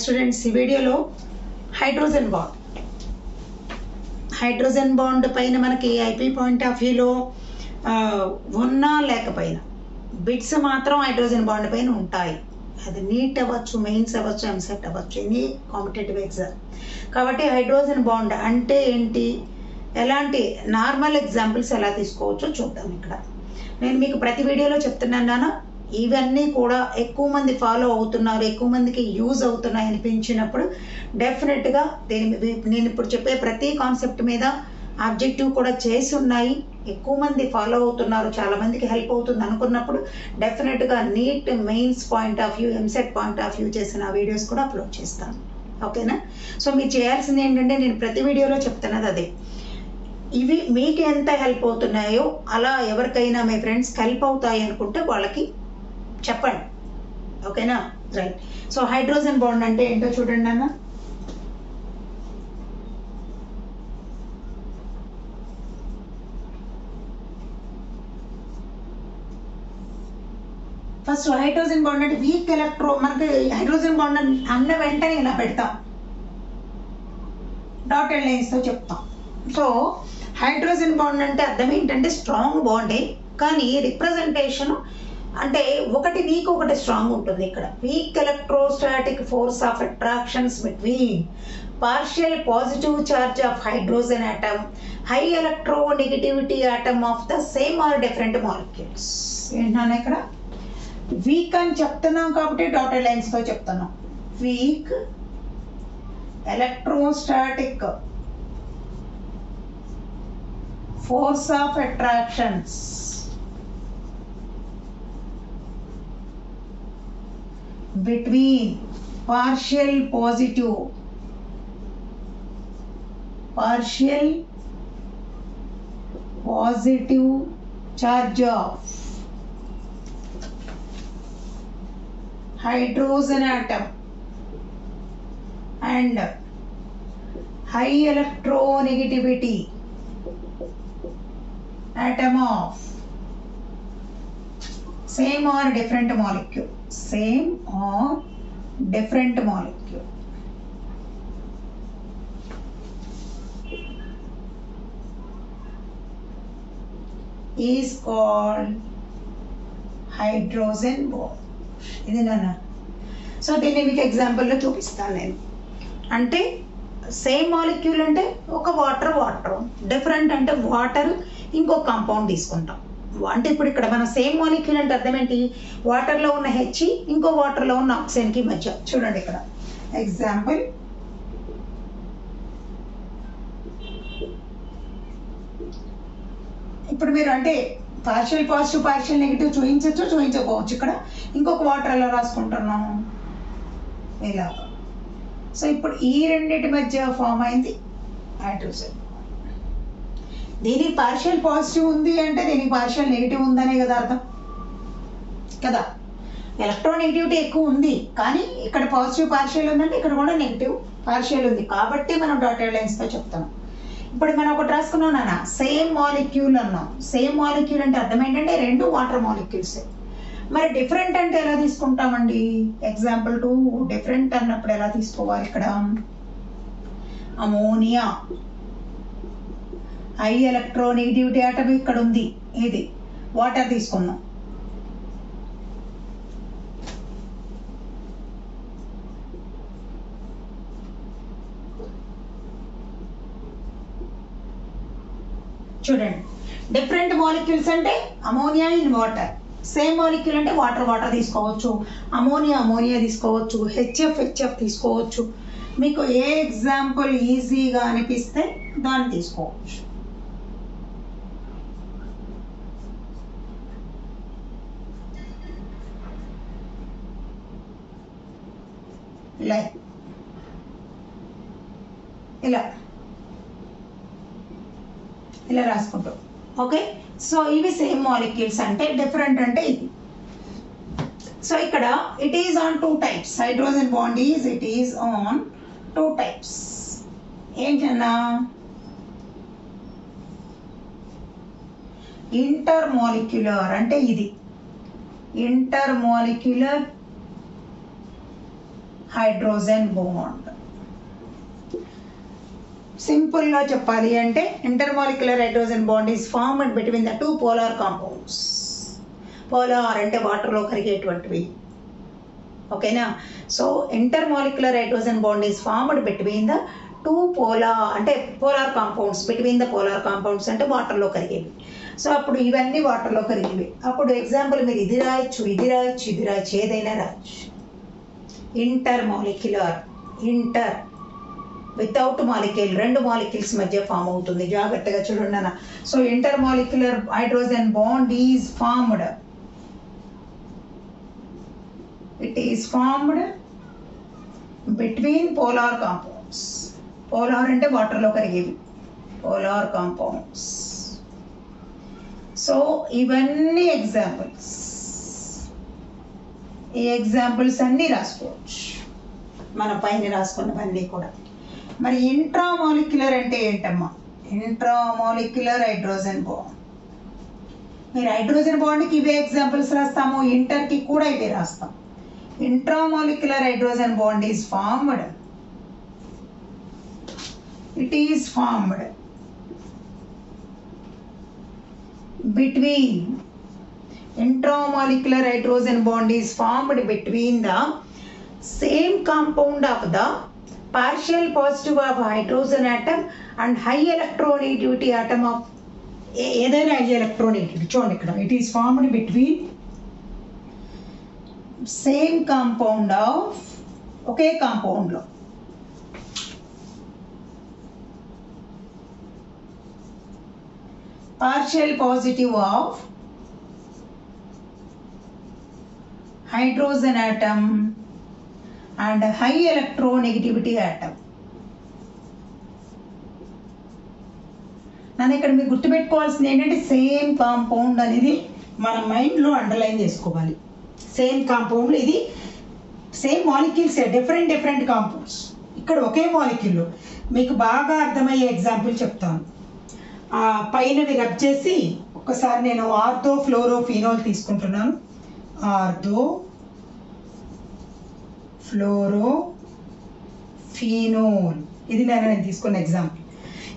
Students ఈ వీడియోలో hydrogen bond పైన మనకి ఐపీ పాయింట్ ఆఫ్ వ్యూలో ఉన్నా లేకపోయినా బిట్స్ మాత్రం హైడ్రోజన్ బాండ్ పైన ఉంటాయి. అది నీట్ అవ్వచ్చు, మెయిన్స్ అవ్వచ్చు, ఎంసెట్ అవ్వచ్చు, ఎనీ కాంపిటేటివ్ ఎగ్జామ్. కాబట్టి హైడ్రోజన్ బాండ్ అంటే ఏంటి, ఎలాంటి నార్మల్ ఎగ్జాంపుల్స్ ఎలా తీసుకోవచ్చో చూద్దాం. ఇక్కడ నేను మీకు ప్రతి వీడియోలో చెప్తున్నాను, ఇవన్నీ కూడా ఎక్కువ మంది ఫాలో అవుతున్నారు, ఎక్కువ మందికి యూజ్ అవుతున్నాయి అనిపించినప్పుడు డెఫినెట్గా నేను ఇప్పుడు చెప్పే ప్రతి కాన్సెప్ట్ మీద ఆబ్జెక్టివ్ కూడా చేసి ఉన్నాయి, ఎక్కువ మంది ఫాలో అవుతున్నారు, చాలా మందికి హెల్ప్ అవుతుంది అనుకున్నప్పుడు డెఫినెట్గా NEET mains point of view, EAMCET point of view చేసిన వీడియోస్ కూడా అప్లోడ్ చేస్తాను. ఓకేనా? సో మీరు చేయాల్సింది ఏంటంటే, నేను ప్రతి వీడియోలో చెప్తున్నది అదే, ఇవి మీకు ఎంత హెల్ప్ అవుతున్నాయో అలా ఎవరికైనా మీ ఫ్రెండ్స్కి హెల్ప్ అవుతాయి అనుకుంటే వాళ్ళకి చెప్పండి. ఓకేనా? రైట్. సో హైడ్రోజన్ బాండ్ అంటే ఏంటో చూడండి అన్న. ఫస్ట్ హైడ్రోజన్ బాండ్ అంటే వీక్ మనకి హైడ్రోజన్ బాండ్ అన్న వెంటనే ఇలా పెడతాం, డాటెడ్ లైన్స్తో చెప్తాం. సో హైడ్రోజన్ బాండ్ అంటే అర్థం ఏంటంటే స్ట్రాంగ్ బాండే, కానీ రిప్రజెంటేషన్ అంటే ఒకటి వీక్ ఒకటి స్ట్రాంగ్ ఉంటుంది. ఇక్కడ weak electrostatic force of attractions between partial positive charge of hydrogen atom, high electronegativity atom of the same or different molecules. ఏంటన్నా ఇక్కడ వీక్ అని చెప్తున్నాం కాబట్టి డాటెడ్ లైన్స్ తో చెప్తున్నాం. Week electrostatic force of attractions between partial positive charge of hydrogen atom and high electronegativity atom of same or different molecule is called hydrogen bond. ఇది నాన్న. So దీన్ని మీకు ఎగ్జాంపుల్లో చూపిస్తాను నేను. అంటే సేమ్ మాలిక్యూల్ అంటే ఒక వాటర్ డిఫరెంట్ అంటే వాటర్ ఇంకో కాంపౌండ్ తీసుకుంటాం. అంటే ఇప్పుడు ఇక్కడ మన సేమ్ మాలిక్యూల్ అంటే అర్థం ఏంటి, వాటర్లో ఉన్న హెచ్ ఇంకో వాటర్లో ఉన్న ఆక్సిజన్కి మధ్య. చూడండి ఇక్కడ ఎగ్జాంపుల్, ఇప్పుడు మీరు అంటే పార్షియల్ పాజిటివ్ పార్షియల్ నెగిటివ్ చూపించకపోవచ్చు. ఇక్కడ ఇంకొక వాటర్ ఎలా రాసుకుంటున్నాము ఇలాగా. సో ఇప్పుడు ఈ రెండింటి మధ్య ఫామ్ అయింది హైడ్రోజన్. దీనికి పార్షియల్ పాజిటివ్ ఉంది అంటే దీనికి పార్షియల్ నెగిటివ్ ఉందనే కదా అర్థం కదా. ఎలక్ట్రోనెగటివిటీ ఎక్కువ ఉంది, కానీ ఇక్కడ పాజిటివ్ పార్షియల్ ఉందంటే ఇక్కడ కూడా నెగిటివ్ పార్షియల్ ఉంది, కాబట్టి మనం డాటెడ్ లైన్స్తో చెప్తాం. ఇప్పుడు మనం ఒకటి రాసుకున్నాం నాన్న, సేమ్ మాలిక్యూల్ అన్నాం. సేమ్ మాలిక్యూల్ అంటే అర్థం ఏంటంటే రెండు వాటర్ మాలిక్యూల్స్. మరి డిఫరెంట్ అంటే ఎలా తీసుకుంటామండి? ఎగ్జాంపుల్ 2 డిఫరెంట్ అన్నప్పుడు ఎలా తీసుకోవాలి? ఇక్కడ అమోనియా హై ఎలక్ట్రోనెగటివిటీ ఆటమ్ ఇక్కడ ఉంది, ఇది వాటర్ తీసుకున్నాం. చూడండి, డిఫరెంట్ మాలిక్యూల్స్ అంటే ammonia in water, same molecule అంటే వాటర్ తీసుకోవచ్చు, అమోనియా తీసుకోవచ్చు, హెచ్ఎఫ్ తీసుకోవచ్చు. మీకు ఏ ఎగ్జాంపుల్ ఈజీగా అనిపిస్తే దాన్ని తీసుకోవచ్చు. ఇలా రాసుకుంటాం. ఓకే, సో ఇవి సేమ్ మాలిక్యూల్స్ అంటే, డిఫరెంట్ అంటే ఇది. సో ఇక్కడ it is on 2 types. Hydrogen bond it is on 2 types. ఏంటన్నా? ఇంటర్మాలిక్యులర్ అంటే ఇది ఇంటర్మాలిక్యులర్ హైడ్రోజన్ బాండ్. సింపుల్గా చెప్పాలి అంటే intermolecular hydrogen bond is formed between the two polar compounds. Polar అంటే వాటర్లో కరిగేటువంటివి. ఓకేనా? So intermolecular hydrogen bond is formed between the two polar compounds. Between the polar compounds అంటే వాటర్లో కరిగేవి. సో అప్పుడు ఇవన్నీ వాటర్లో కరిగేవి. అప్పుడు ఎగ్జాంపుల్ మీరు ఇది రాయొచ్చు, ఇది రాయొచ్చు, ఇది రాయొచ్చు, ఏదైనా రాయొచ్చు. ఇంటర్మాలిక్యులర్, ఇంటర్ వితౌట్ మాలిక్యూల్, రెండు మాలిక్యూల్స్ మధ్య ఫామ్ అవుతుంది. జాగ్రత్తగా చూడండి అన్న. So intermolecular hydrogen bond is formed, it is formed between polar compounds. Polar అంటే వాటర్లో కరిగేవి, పోలార్ కాంపౌండ్స్. సో ఇవన్నీ ఎగ్జాంపుల్స్, ఈ ఎగ్జాంపుల్స్ అన్నీ రాసుకోవచ్చు మన పైన రాసుకున్నవన్నీ కూడా. మరి ఇంట్రామాలిక్యులర్ అంటే ఏంటమ్మా? Intramolecular hydrogen bond. మీరు హైడ్రోజన్ బాండ్కి ఇవే ఎగ్జాంపుల్స్ రాస్తాము, ఇంటర్కి కూడా ఇవే రాస్తాం. Intramolecular hydrogen bond is formed, it is formed between, intramolecular hydrogen bond is formed between the same compound of the partial positive of hydrogen atom and high electronegativity atom of ఏదైనా high electronegativity. చూడండి ఇక్కడ, it is formed between same compound of, okay compound లో partial positive of hydrogen atom and high electronegativity atom. నన్ను ఇక్కడ మీరు గుర్తుపెట్టుకోవాల్సింది ఏంటంటే same compound అనేది మన మైండ్లో అండర్లైన్ చేసుకోవాలి. సేమ్ కాంపౌండ్, ఇది సేమ్ మాలిక్యూల్స్, డిఫరెంట్ కాంపౌండ్స్. ఇక్కడ ఒకే మాలిక్యూల్. మీకు బాగా అర్థమయ్యే ఎగ్జాంపుల్ చెప్తాను. పైనవి రబ్ చేసి ఒకసారి నేను ఆర్థో ఫ్లోరోఫినోల్ తీసుకుంటున్నాను. ఆర్థో ఫ్లోరోఫినోల్, ఇది నేను తీసుకున్న ఎగ్జాంపుల్.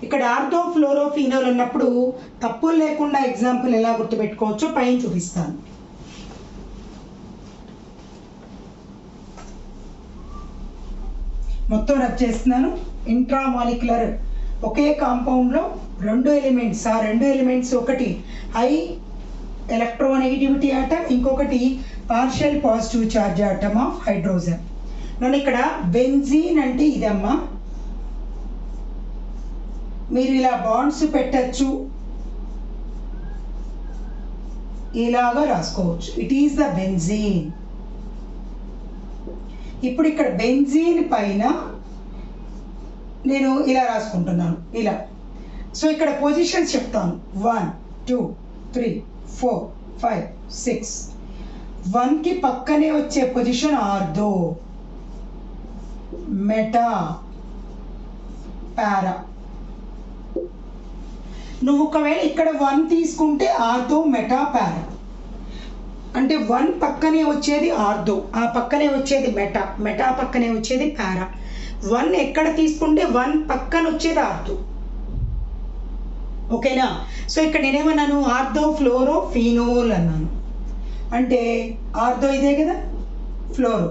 ఇక్కడ ఆర్థో ఫ్లోరోఫినోల్ అన్నప్పుడు తప్పులు లేకుండా ఎగ్జాంపుల్ ఎలా గుర్తుపెట్టుకోవచ్చో పైన చూపిస్తాను. మొత్తం రబ్ చేస్తున్నాను. ఇంట్రామాలిక్యులర్, ఒకే కాంపౌండ్లో రెండు ఎలిమెంట్స్, ఒకటి హై ఎలక్ట్రోనెగటివిటీ ఆటమ్, ఇంకొకటి partial positive charge atom of hydrogen. నన్ను ఇక్కడ బెంజీన్ అంటే ఇదమ్మా. మీరు ఇలా బాండ్స్ పెట్టచ్చు, ఇలాగా రాసుకోవచ్చు. It is the benzene. ఇప్పుడు ఇక్కడ బెంజీన్ పైన నేను ఇలా రాసుకుంటున్నాను, ఇలా. సో ఇక్కడ పొజిషన్స్ చెప్తాను. 1 2 3 4 5 6. 1కి పక్కనే వచ్చే పొజిషన్ ఆర్థో, మెటా, పారా. నువ్వు ఒకవేళ ఇక్కడ 1 తీసుకుంటే ఆర్థో, మెటా, పారా. అంటే 1 పక్కనే వచ్చేది ఆర్థో, ఆ పక్కనే వచ్చేది మెటా, మెటా పక్కనే వచ్చేది పారా. 1 ఎక్కడ తీసుకుంటే 1 పక్కన వచ్చేది ఆర్థో. ఓకేనా? సో ఇక్కడ నేనేమన్నాను? ఆర్థో ఫ్లోరోఫినోల్ అన్నాను. అంటే ఆర్థో ఇదే కదా, ఫ్లోరో,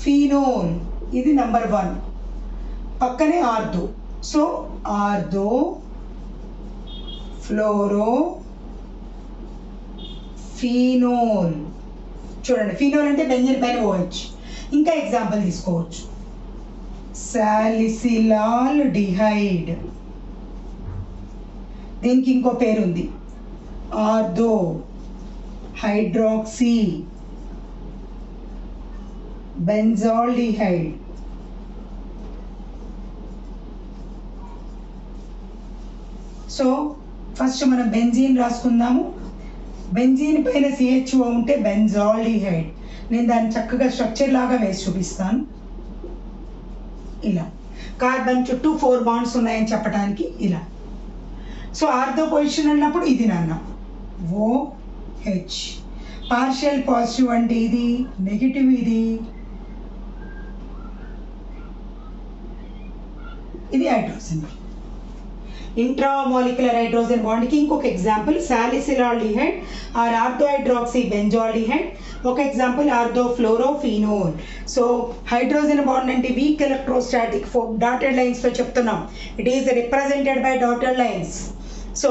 ఫినోల్ ఇది నెంబర్ 1, పక్కనే ఆర్థో. So ortho ఫ్లోరో phenol. చూడండి, ఫినోల్ అంటే బెంజీన్ పైన పోవచ్చు. ఇంకా ఎగ్జాంపుల్ తీసుకోవచ్చు. సాలిసిలాల్ డిహైడ్, దీనికి ఇంకో పేరు ఉంది, ortho hydroxy benzaldehyde. So first మనం బెంజీన్ రాసుకుందాము. బెంజీన్ పైన CHO ఉంటే బెంజాల్డిహైడ్. నేను దాన్ని చక్కగా స్ట్రక్చర్ లాగా వేసి చూపిస్తాను. ఇలా కార్బన్ చుట్టూ 4 బాండ్స్ ఉన్నాయని చెప్పడానికి ఇలా. సో ఆర్థో పొజిషన్ అన్నప్పుడు ఇది నాన్న OH. పార్షియల్ పాజిటివ్ అంటే ఇది, నెగిటివ్ ఇది, ఇది హైడ్రోజన్ బాండ్. ఇంట్రామాలిక్యులర్ హైడ్రోజన్ బాండ్కి ఇంకొక ఎగ్జాంపుల్ సాలిసిలాల్డిహైడ్ ఆర్ ఆర్థోహైడ్రాక్సీ బెంజాల్డిహైడ్. ఒక ఎగ్జాంపుల్ ఆర్థోఫ్లోరోఫినోల్. సో హైడ్రోజన్ బాండ్ అంటే వీక్ ఎలక్ట్రోస్టాటిక్ డాటెడ్ లైన్స్తో చెప్తున్నాం. It is represented by dotted lines. So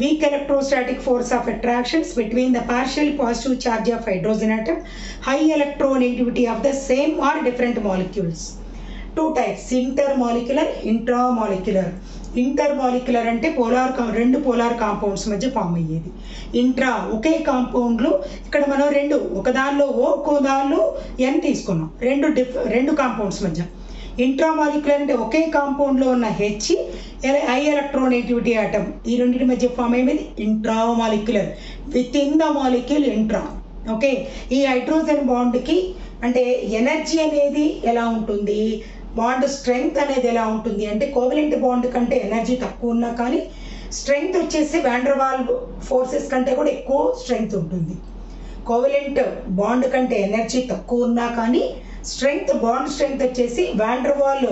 weak electrostatic force of attractions between the partial positive charge of hydrogen atom, high electronegativity of the same or different molecules. Two types, intermolecular, intramolecular. Intermolecular అంటే రెండు polar compounds మధ్య form అయ్యేది. Intra ఒకే కాంపౌండ్లో ఇక్కడ మనం ఒక దానిలో ఓ ఒక్కో దానిలో ఎన్ తీసుకున్నాం, రెండు కాంపౌండ్స్ మధ్య. ఇంట్రామాలిక్యులర్ అంటే ఒకే కాంపౌండ్లో ఉన్న హెచ్ హై ఎలక్ట్రోనెగటివిటీ ఆటమ్, ఈ రెండింటి మధ్య ఫామ్ అయ్యేది intramolecular, with in the molecule intra. Okay, ఈ హైడ్రోజన్ బాండ్కి అంటే ఎనర్జీ అనేది ఎలా ఉంటుంది, బాండ్ స్ట్రెంగ్త్ అనేది ఎలా ఉంటుంది అంటే కోవలెంట్ బాండ్ కంటే ఎనర్జీ తక్కువ ఉన్నా కానీ స్ట్రెంగ్త్ వచ్చేసి వాండర్ వాల్ ఫోర్సెస్ కంటే కూడా ఎక్కువ స్ట్రెంగ్త్ ఉంటుంది. కోవలెంట్ బాండ్ కంటే ఎనర్జీ తక్కువ ఉన్నా కానీ బాండ్ స్ట్రెంగ్త్ వచ్చేసి వాండర్ వాల్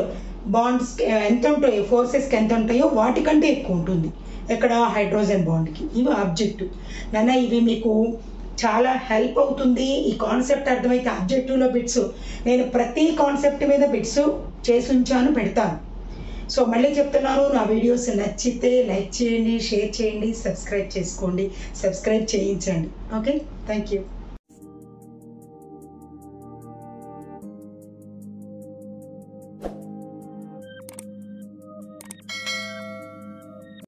బాండ్స్ ఎంత ఉంటాయో, ఫోర్సెస్కి ఎంత ఉంటాయో వాటికంటే ఎక్కువ ఉంటుంది ఇక్కడ హైడ్రోజన్ బాండ్కి. ఇవి ఆబ్జెక్టివ్ నాన్న, ఇవి మీకు చాలా హెల్ప్ అవుతుంది. ఈ కాన్సెప్ట్ అర్థమైతే ఆబ్జెక్టివ్లో బిట్స్ నేను ప్రతి కాన్సెప్ట్ మీద బిట్స్ చేసి ఉంచాను, పెడతాను. సో మళ్ళీ చెప్తున్నాను, నా వీడియోస్ నచ్చితే లైక్ చేయండి, షేర్ చేయండి, సబ్స్క్రైబ్ చేసుకోండి, సబ్స్క్రైబ్ చేయించండి. Okay, thank you.